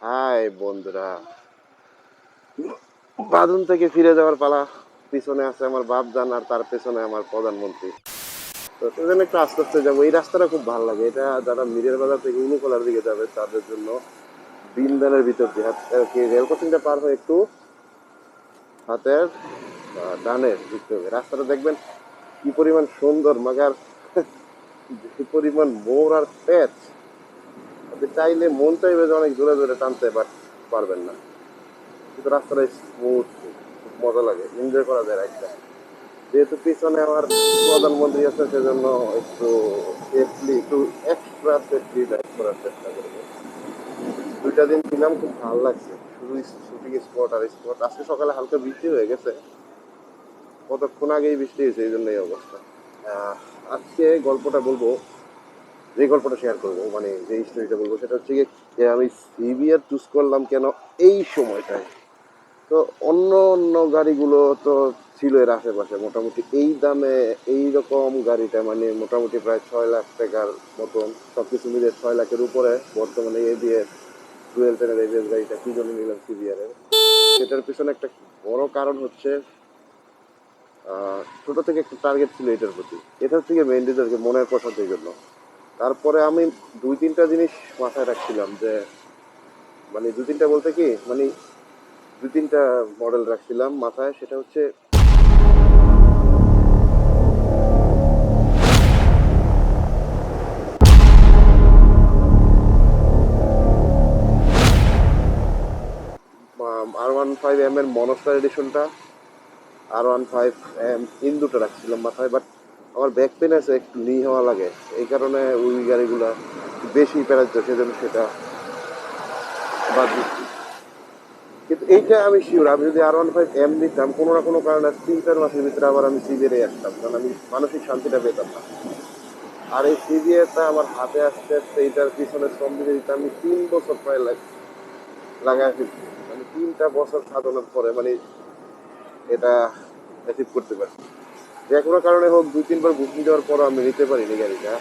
High বন্ধুরা, বাঁধন থেকে ফিরে যাওয়ার পালা। পিছনে আছে আমার বাপজান আর তার পেছনে আমার প্রধানমন্ত্রী। তো সেজন্য একটু আস্তে আস্তে যাবো। এই রাস্তাটা খুব ভালো লাগে। এটা যারা মিরের বাজার থেকে উলুকলার দিকে যাবে তাদের জন্য বিন্দালের ভিতর দিয়ে রেল ক্রসিংটা পার হয়ে একটু হাতের ডানে ঢুকতে হবে। রাস্তাটা দেখবেন কি পরিমাণ সুন্দর, মাগার যে পরিমাণ মোড় আর প্যাচ, আপনি চাইলে মন চাইবে যে অনেক দূরে দূরে টানতে পারবেন না, কিন্তু রাস্তাটা স্মুথ, খুব মজা লাগে, এনজয় করা যায় রাইডটা। যেহেতু পিছনে আমার প্রধানমন্ত্রী আছে সেজন্য একটু সেফলি, একটু এক্সট্রা সেফলি ড্রাইভ করার চেষ্টা করবো। 2টা দিন ছিলাম, খুব ভালো লাগছে। শুধু শুটিং স্পট আর স্পট। আজকে সকালে হালকা বৃষ্টি হয়ে গেছে, কতক্ষণ আগেই বৃষ্টি হয়েছে, এই জন্য এই অবস্থা। আহ, আজকে গল্পটা বলবো, যে গল্পটা শেয়ার করবো, মানে যে স্টোরিটা বলবো, সেটা হচ্ছে গিয়ে যে আমি সিবিআর চুজ করলাম কেন এই সময়টায়। তো অন্য অন্য গাড়িগুলো তো ছিল এর আশেপাশে, মোটামুটি এই দামে এই রকম গাড়িটা মানে মোটামুটি প্রায় 6 লাখ টাকার মতন, সবকিছু মিলে 6 লাখের উপরে বর্তমানে এবিএস ডুয়েল টেনের এবিএস গাড়িটা কি জন্য নিলাম সিবিআর এর। সেটার পিছনে একটা বড় কারণ হচ্ছে ছোট থেকে একটা টার্গেট ছিল এটার প্রতি। এটার থেকে মেইন রিজন মনের পছন্দের জন্য। তারপরে আমি 2-3টা জিনিস মাথায় রাখছিলাম, যে মানে 2-3টা বলতে কি মানে 2-3টা মডেল রাখছিলাম মাথায়। সেটা হচ্ছে R15M এর মনস্টার এডিশনটা, R15M দুটো রাখছিলাম মাথায়। বাট আমার ব্যাক পেন আছে, একটু নি হওয়া লাগে, এই কারণে ওই গাড়িগুলা বেশি প্যারাইতো, সেজন্য সেটা বাদ দিচ্ছি। কিন্তু এইটা আমি শিওর, আমি যদি R15M নিতাম কোনো না কোনো কারণে 3-4 মাসের ভিতরে আবার আমি সিবিআরে আসতাম, কারণ আমি মানসিক শান্তিটা পেতাম না। আর এই সিবিআরটা আমার হাতে আসতে আসতে এইটার পিছনে শ্রম দিতে দিতে আমি 3 বছর প্রায় লাগাই ফেলছি। মানে 3টা বছর সাধনার পরে মানে এটা অ্যাচিভ করতে পারি। যে কোনো কারণে হোক 2-3 বার বুকিং দেওয়ার পরও আমি নিতে পারিনি গাড়িটা।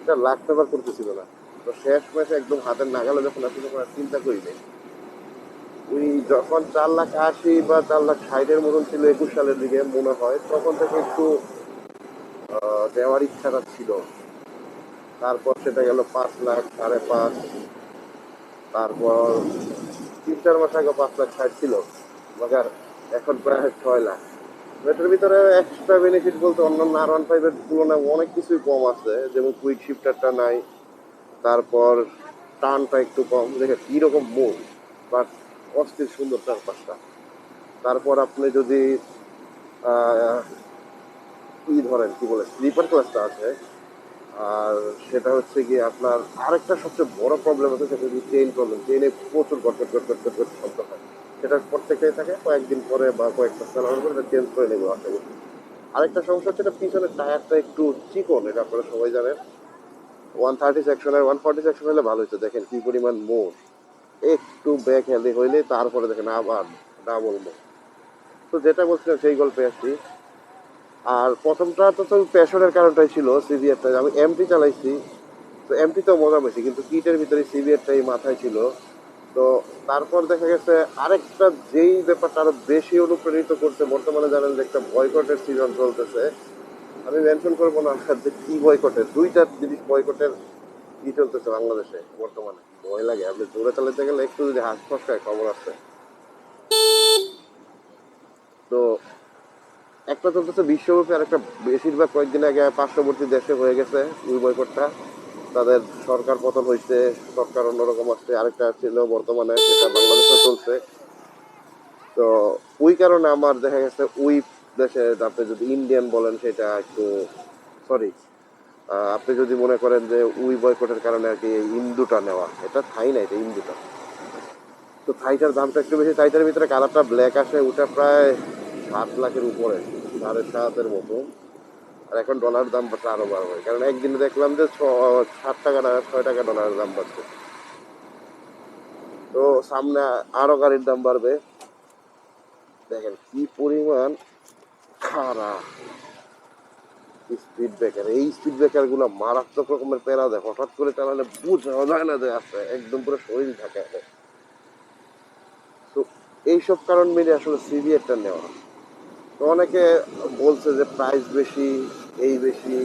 এটা লাখ টাকার করতেছিল না। তো শেষ মাসে একদম হাতের নাগালে যখন আসলে তখন আর চিন্তা করি নাই। ওই যখন 4,80,000 বা 4,60,000-এর মতন ছিল 21 সালের দিকে মনে হয়, তখন থেকে একটু দেওয়ার ইচ্ছাটা ছিল। তারপর সেটা গেল 5 লাখ, 5.5। তারপর 3-4 মাস আগে 5,60,000 ছিল, মগার এখন প্রায় 6 লাখ। এটার ভিতরে এক্সট্রা বেনিফিট বলতে অন্যান্য R15 এর তুলনায় অনেক কিছুই কম আছে, যেমন কুইক শিফটারটা নাই। তারপর টানটা একটু কম, দেখে কিরকম মোড়, বাট অস্থির সুন্দর চারপাশটা। তারপর আপনি যদি আহ, কি ধরেন, কি বলে, স্লিপার ক্লাসটা আছে। আর সেটা হচ্ছে কি আপনার আরেকটা সবচেয়ে বড় প্রবলেম আছে, সেটা হচ্ছে চেইন প্রবলেম। চেইনে প্রচুর গটগট গটগট গটগট শব্দ হয়। সেটা প্রত্যেকটাই থাকে, কয়েকদিন পরে বা কয়েক মাস চালানোর পরে এটা চেঞ্জ করে নেবো আশা করি। আরেকটা সমস্যা হচ্ছে এটা পিছনের টায়ারটা একটু চিকন, এটা আপনারা সবাই জানেন। 130 সেকশনের 140 সেকশন হলে ভালো হতো। দেখেন কি পরিমাণ মোড়, একটু ব্যাক হেলি হইলে তারপরে দেখেন আবার ডাবল মোড়। তো যেটা বলছিলাম সেই গল্পে আসি। আর প্রথমটা তো তো প্যাশনের কারণটাই ছিল সিভিয়ারটা, আমি এমটি চালাইছি। তো এমটি তো মজা পেয়েছি, কিন্তু কিটের ভিতরে সিভিয়ারটাই মাথায় ছিল। তো তারপর দেখা গেছে আরেকটা যেই ব্যাপারটা আরো বেশি অনুপ্রাণিত করছে, বর্তমানে জানেন যে একটা বয়কটের সিজন চলতেছে। আমি মেনশন করবো না যে কি বয়কটের, 2টা জিনিস বয়কটের কি চলতেছে বাংলাদেশে বর্তমানে। ভয় লাগে, আপনি জোরে চালাতে গেলে একটু যদি হাত ফসকায় খবর আছে। তো একটা চলতেছে বিশ্বব্যাপী, আর একটা বেশিরভাগ কয়েকদিন আগে পার্শ্ববর্তী দেশে হয়ে গেছে ওই বয়কটটা। তাদের সরকার পতন হয়েছে, সরকার অন্যরকম আসছে। আরেকটা ছিল বর্তমানে, সেটা বাংলাদেশে চলছে। তো ওই কারণে আমার দেখা গেছে ওই দেশে, আপনি যদি ইন্ডিয়ান বলেন সেটা একটু সরি, আপনি যদি মনে করেন যে ওই বয়কটের কারণে আর কি এই ইন্দুটা নেওয়া, এটা থাই না, এটা ইন্দুটা। তো থাইটার দামটা একটু বেশি। থাইটার ভিতরে কালারটা ব্ল্যাক আসে, ওটা প্রায় 7 লাখের উপরে, 7.5-এর মতো। আর এখন ডলার দাম বাড়ছে আরো বাড়বে, কারণ একদিনে দেখলাম যে 7 টাকা না 6 টাকা ডলারের দাম বাড়ছে। তো সামনে আরো গাড়ির দাম বাড়বে। দেখেন কি পরিমাণ খারাপ স্পিড ব্রেকার। এই স্পিড ব্রেকার গুলো মারাত্মক রকমের প্যারা দেয়, হঠাৎ করে চালালে বোঝা যায় না যে আছে, একদম পুরো শরীর ঢাকা দেয়। এইসব কারণ মিলে আসলে সিভিয়ারটা নেওয়া। তো অনেকে বলছে যে প্রাইস বেশি, এই বেশি,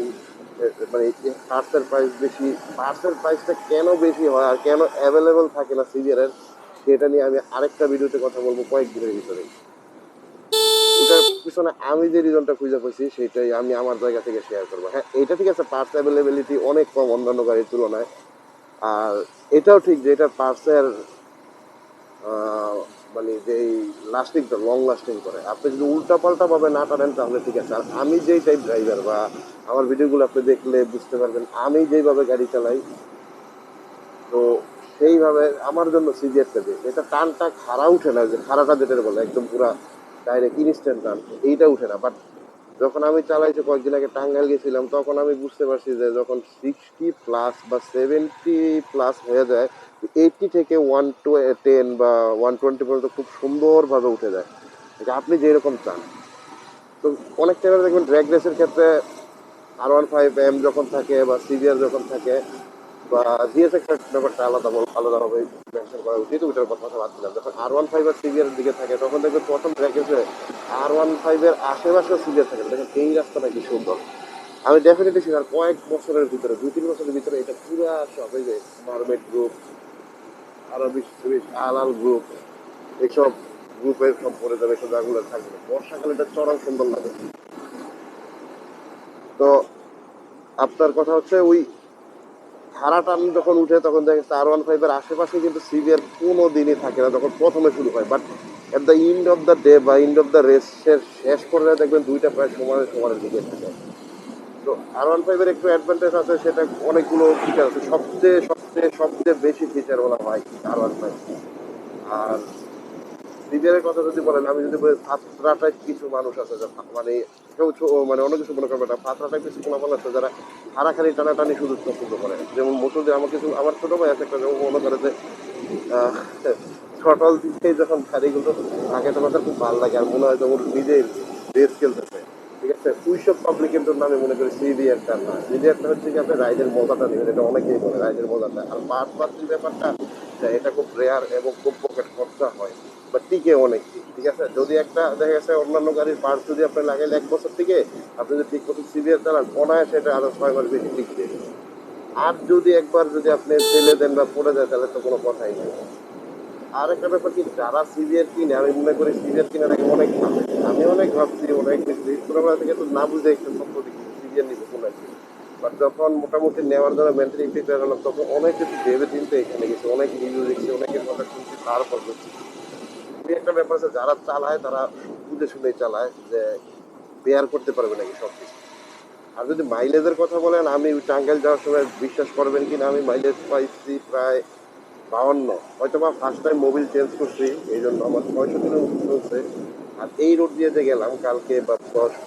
মানে পার্টসের প্রাইস বেশি। পার্টসের প্রাইসটা কেন বেশি হয় আর কেন অ্যাভেলেবল থাকে না সিভিয়ারের, সেটা নিয়ে আমি আরেকটা ভিডিওতে কথা বলবো কয়েকদিনের ভিতরে। ওটার পিছনে আমি যে রিজনটা খুঁজে পেয়েছি সেটাই আমি আমার জায়গা থেকে শেয়ার করবো। হ্যাঁ, এটা ঠিক আছে, পার্টস অ্যাভেলেবিলিটি অনেক কম অন্যান্য গাড়ির তুলনায়। আর এটাও ঠিক যে এটার পার্টসের মানে যেই লাস্টিংটা লং লাস্টিং করে। আপনি যদি উল্টা পাল্টা ভাবে না টানেন তাহলে ঠিক আছে। আর আমি যেই টাইপ ড্রাইভার বা আমার ভিডিওগুলো আপনি দেখলে বুঝতে পারবেন, আমি যেইভাবে গাড়ি চালাই, তো সেইভাবে আমার জন্য সিজিএফটা বেশ। এটা টানটা খাড়া উঠে না, যে খাড়াটা যেটা বলে একদম পুরা ডাইরেক্ট ইনস্ট্যান্ট টান, এইটা উঠে না। বাট যখন আমি চালাইছি কয়েকদিন আগে টাঙ্গাইল গেছিলাম, তখন আমি বুঝতে পারছি যে যখন 60+ বা 70+ হয়ে যায়, 80 থেকে 110 বা 120 পর্যন্ত খুব সুন্দরভাবে উঠে যায়, এটা আপনি যেরকম চান। তো অনেক টাইমে দেখবেন ড্র্যাগ রেসের ক্ষেত্রে R15M যখন থাকে বা সিভিয়ার যখন থাকে বা জিএসএক্স এর ব্যাপারটা আলাদাভাবে মেনশন করা উচিত, ওইটার কথা ভাবছিলাম। যখন R15 আর সিভিয়ার দিকে থাকে তখন দেখবেন প্রথম প্যাকেজে R15 এর আশেপাশে সিভিয়ার থাকে, দেখেন এই রাস্তাটা কি সুন্দর। আমি ডেফিনেটলি শিওর কয়েক বছরের ভিতরে, 2-3 বছরের ভিতরে এটা পুরো সব এই যে মারমেড গ্রুপ, আরবি আলাল গ্রুপ, এইসব গ্রুপের সব পরে যাবে, এসব জায়গাগুলো থাকবে। বর্ষাকালে এটা চরম সুন্দর লাগে। তো আপনার কথা হচ্ছে ওই খাড়া টান যখন উঠে তখন দেখা যাচ্ছে R15 এর আশেপাশে কিন্তু সিভিয়ার কোনো দিনই থাকে না যখন প্রথমে শুরু হয়। But at the end of the day বা এন্ড অফ দ্য রেসের শেষ পর্যায়ে দেখবেন দুইটা প্রায় সমানের দিকে থাকে। তো R15 এর একটু অ্যাডভান্টেজ আছে, সেটা অনেকগুলো ফিচার আছে। সবচেয়ে বেশি ফিচার বলা হয় R15। আর সিভিয়ারের কথা যদি বলেন, আমি যদি বলি ফাতরা টাইপ কিছু মানুষ আছে, মানে কেউ মানে অন্য কিছু মনে করবে না, ফাতরা টাইপ কিছু পোলাপান আছে যারা হারাখানি টানাটানি শুধু পছন্দ করে। যেমন মসুদে আমার কিছু, আমার ছোট ভাই আছে একটা, যেমন মনে করে যে ছটল দিয়ে যখন গাড়িগুলো আগে তখন তার খুব ভালো লাগে আর মনে হয় যে ওর নিজেই রেস খেলতেছে। ঠিক আছে, ওইসব পাবলিকের জন্য আমি মনে করি সিভিয়ারটা না। সিভিয়ারটা হচ্ছে কি, আপনি রাইডের মজাটা নেবেন, এটা অনেকেই বলে রাইডের মজাটা। আর পার্ট পার্টির ব্যাপারটা, এটা খুব রেয়ার এবং খুব পকেট খরচা হয় বা টিকে অনেক দিন। ঠিক আছে, যদি একটা দেখা গেছে অন্যান্য গাড়ির পার্ট যদি আপনি লাগাইলে 1 বছর থেকে, আপনি যদি ঠিক মতো সিভিয়ার চালান অনায়াসে এটা আরো 6 মাস বেশি টিকবে। আর যদি একবার যদি আপনি ফেলে দেন বা পড়ে যায় তাহলে তো কোনো কথাই নেই। আর একটা ব্যাপার কি, যারা সিভিয়ার কিনে, আমি মনে করি সিভিয়ার কিনার আগে অনেক ভাবে। আমি অনেক ভাবছি, অনেক কিছু ছোটবেলা থেকে তো না বুঝে একটু স্বপ্ন দেখি সিভিয়ার নিবো কোনো একদিন। বাট যখন মোটামুটি নেওয়ার জন্য মেন্টালি প্রিপেয়ার হলাম, তখন অনেক কিছু ভেবে চিন্তে এখানে গেছি, অনেক রিভিউ দেখছি, অনেকের কথা শুনছি, তারপর করছি। একটা ব্যাপার আছে, যারা চালায় তারা বুঝে শুনেই চালায় যে বেয়ার করতে পারবে নাকি সবকিছু। আর যদি মাইলেজের কথা বলেন, আমি টাঙ্গাইল যাওয়ার সময় বিশ্বাস করবেন কিনা আমি মাইলেজ পাইছি প্রায় 52। হয়তো বা ফার্স্ট টাইম মোবিল চেঞ্জ করছি, এই জন্য আমার 65 চলছে। আর এই রোড দিয়ে যে গেলাম কালকে বা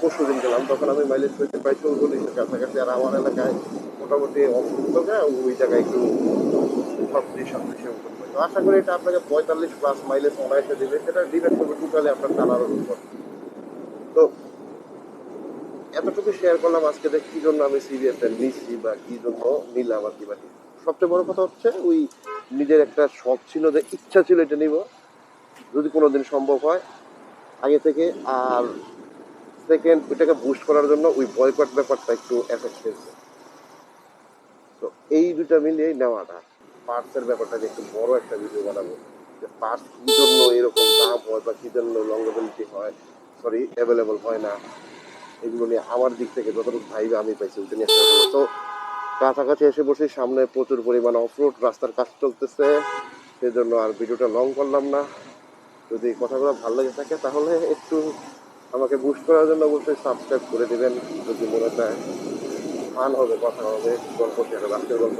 পরশু দিন গেলাম, তখন আমি মাইলেজ পেয়েছি প্রায় 44-এর কাছাকাছি। আর আমার এলাকায় মোটামুটি অসুস্থ ওই জায়গায় একটু 36-37-এর মতন পাই। তো আশা করি এটা আপনাকে 45+ মাইলেজ অনায়াসে দেবে, সেটা ডিপেন্ড করবে টোটালি আপনার চালানোর উপর। তো এতটুকু শেয়ার করলাম আজকে যে কি জন্য আমি সিরিয়াসটা নিচ্ছি বা কি জন্য নিলাম আর কি। বাকি সবচেয়ে বড় কথা হচ্ছে ওই নিজের একটা শখ ছিল, যে ইচ্ছা ছিল এটা নিব, যদি কোনোদিন সম্ভব হয় আগে থেকে। আর সেকেন্ড, ওইটাকে বুস্ট করার জন্য ওই বয়কট ব্যাপারটা একটু এফেক্ট ফেলছে। তো এই দুটা মিলিয়ে নেওয়াটা, পার্টসের ব্যাপারটাকে একটু বড় একটা ভিডিও বানাবো, যে পার্টস কি জন্য এরকম দাম হয় বা কি জন্য লঙ্গেবিলিটি হয়, সরি অ্যাভেলেবল হয় না, এগুলো নিয়ে আমার দিক থেকে যতটুকু ভাইবে আমি পাইছি ওইটা নিয়ে শেয়ার করবো। তো কাছাকাছি এসে বসে, সামনে প্রচুর পরিমাণ অফরোড রাস্তার কাজ চলতেছে, সেজন্য আর ভিডিওটা লং করলাম না। যদি কথাগুলো ভালো লেগে থাকে তাহলে একটু আমাকে বুস্ট করার জন্য অবশ্যই সাবস্ক্রাইব করে দেবেন। যদি মনে চায় ফান হবে, কথা হবে, গল্প শেয়ার হবে, আজকের গল্প